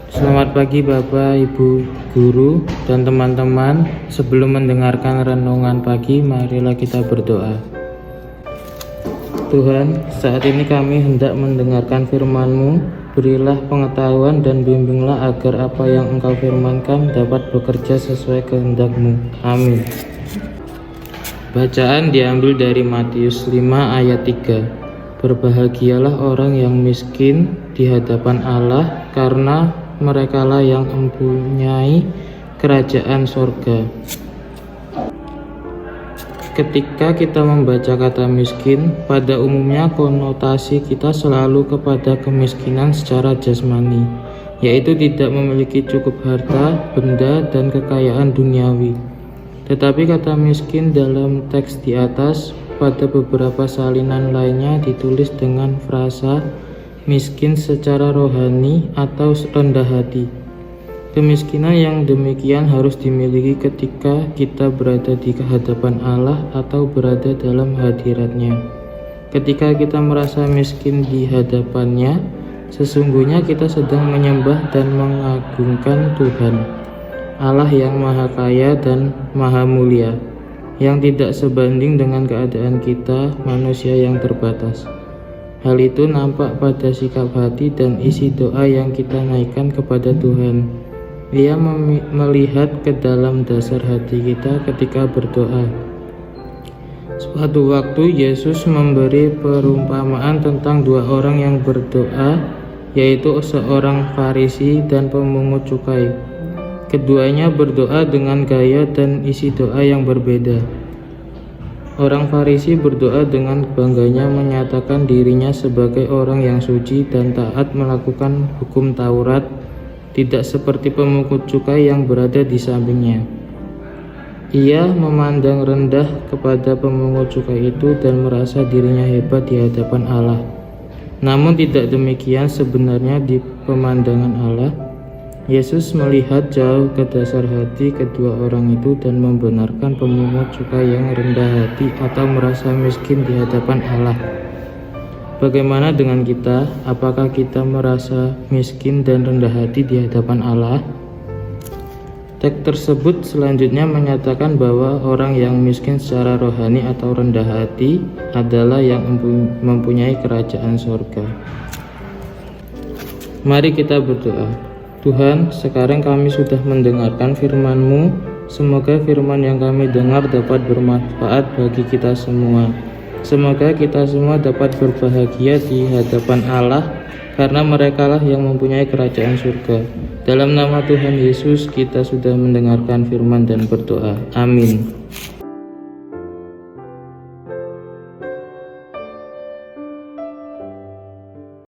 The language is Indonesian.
Selamat pagi Bapak, Ibu, Guru, dan teman-teman. Sebelum mendengarkan renungan pagi, marilah kita berdoa. Tuhan, saat ini kami hendak mendengarkan firman-Mu. Berilah pengetahuan dan bimbinglah agar apa yang Engkau firmankan dapat bekerja sesuai kehendak-Mu. Amin. Bacaan diambil dari Matius 5 ayat 3. Berbahagialah orang yang miskin di hadapan Allah, karena merekalah yang mempunyai kerajaan sorga. Ketika kita membaca kata miskin, pada umumnya konotasi kita selalu kepada kemiskinan secara jasmani, yaitu tidak memiliki cukup harta, benda, dan kekayaan duniawi. Tetapi kata miskin dalam teks di atas pada beberapa salinan lainnya ditulis dengan frasa miskin secara rohani atau rendah hati. Kemiskinan yang demikian harus dimiliki ketika kita berada di hadapan Allah atau berada dalam hadiratnya. Ketika kita merasa miskin di hadapannya, sesungguhnya kita sedang menyembah dan mengagungkan Tuhan, Allah yang Maha Kaya dan Maha Mulia, yang tidak sebanding dengan keadaan kita manusia yang terbatas. Hal itu nampak pada sikap hati dan isi doa yang kita naikkan kepada Tuhan. Ia melihat ke dalam dasar hati kita ketika berdoa. Suatu waktu Yesus memberi perumpamaan tentang dua orang yang berdoa, yaitu seorang Farisi dan pemungut cukai. Keduanya berdoa dengan gaya dan isi doa yang berbeda. Orang Farisi berdoa dengan bangganya menyatakan dirinya sebagai orang yang suci dan taat melakukan hukum Taurat, tidak seperti pemungut cukai yang berada di sampingnya. Ia memandang rendah kepada pemungut cukai itu dan merasa dirinya hebat di hadapan Allah. Namun tidak demikian sebenarnya di pemandangan Allah. Yesus melihat jauh ke dasar hati kedua orang itu dan membenarkan pemungut cukai yang rendah hati atau merasa miskin di hadapan Allah. Bagaimana dengan kita? Apakah kita merasa miskin dan rendah hati di hadapan Allah? Teks tersebut selanjutnya menyatakan bahwa orang yang miskin secara rohani atau rendah hati adalah yang mempunyai kerajaan sorga. Mari kita berdoa. Tuhan, sekarang kami sudah mendengarkan firman-Mu. Semoga firman yang kami dengar dapat bermanfaat bagi kita semua. Semoga kita semua dapat berbahagia di hadapan Allah, karena merekalah yang mempunyai kerajaan surga. Dalam nama Tuhan Yesus kita sudah mendengarkan firman dan berdoa. Amin.